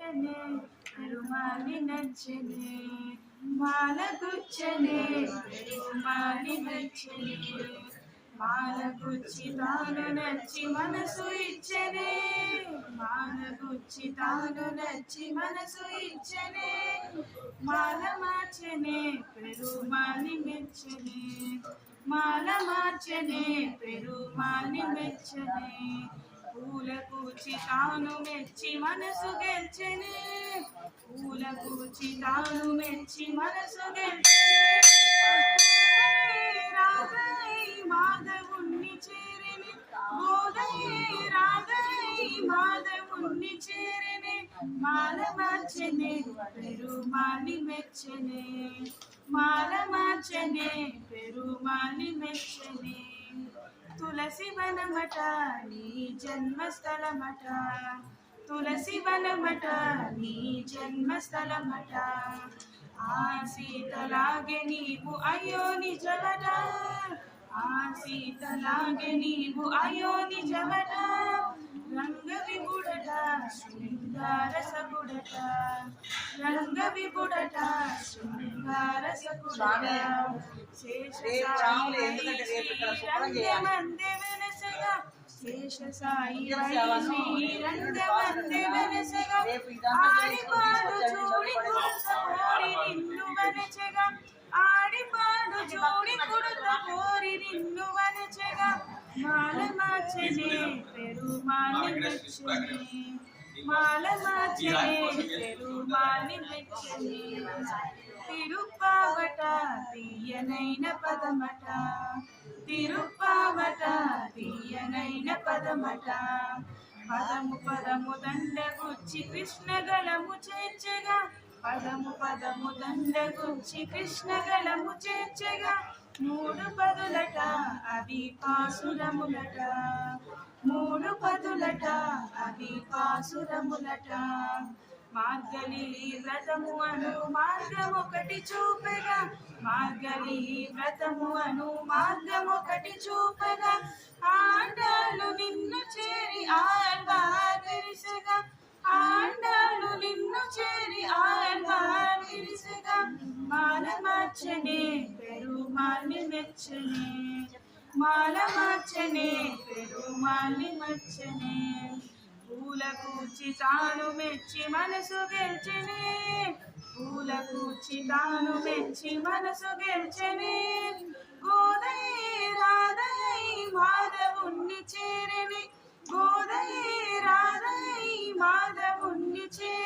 మాలగుచ్చనే పెరుమాళి నచ్చనే మాలగుచ్చనే పెరుమాళి నచ్చనే మాలగుచ్చి తాను నచ్చి మనసు ఇచ్చనే మాలగుచ్చి తాను నచ్చి మనసు ఇచ్చనే మాల మార్చనే పెరుమాళి మెచ్చనే మాల మార్చనే పెరుమాళి మెచ్చనే పూల కూచి తాను మెచ్చి మనసు గెల్చెనే పూల కూచి తాను మెచ్చి మనసు గెల్చెనే రాధై మాధవుణ్ణి చేరెనే గోదై రాధై మాధవుణ్ణి చేరెనే మాల మార్చెనే పెరుమాళి మెచ్చనే మాల మార్చెనే పెరుమాళి మెచ్చనే తులసి వనమట నీ జన్మస్థలమట తులసి వనమట నీ జన్మస్థలమట ఆ సీతలాగే నీవు అయ్యో నిజమట ఆ సీతలాగే నీవు అయ్యో నిజమట రంగ విపుడట శృంగార సగుడట రంగ విపుడట శృంగార సగుడట శేషసాయి రంగమందే వెనసగా శేషసాయి రంగమందే వెనసగా ఆడిపాడు చూడి కురుత కోరి నిన్ను వనచగా ఆడిపాడు చూడి కురుత కోరి నిన్ను వనచగా మాల మార్చనే పెరుమాళి మెచ్చనే మాల మార్చనే పెరుమాళి మెచ్చనే తిరుప్పావట తీయనైన పదమట తిరుప్పావట తీయనైన పదమట పదము పదము దండగుచ్చి కృష్ణ గళము చేర్చగా పదము పదము దండగుచ్చి కృష్ణ గళము చేర్చగా మూడు పదులట అవి పాసురములట మూడు పదులట అవి పాసురములట మార్గలి వ్రతము అను మార్గమొకటి చూపగా మార్గలి వ్రతము అను మార్గమొకటి చూపగా ఆండాలు నిన్ను చేరి ఆల్వార్ విరిసగా ఆండాలు నిన్ను చేరి ఆల్వార్ విరిసగా మాల మార్చనే పెరుమాళి మెచ్చనే మాల మార్చనే పెరుమాళి మెచ్చనే పూల కూచి తాను మెచ్చి మనసు గెల్చెనే పూల కూచి తాను మెచ్చి మనసు గెల్చెనే గోదై రాధై మాధవుణ్ణి చేరెనే గోదై రాధై మాధవుణ్ణి చేరెనే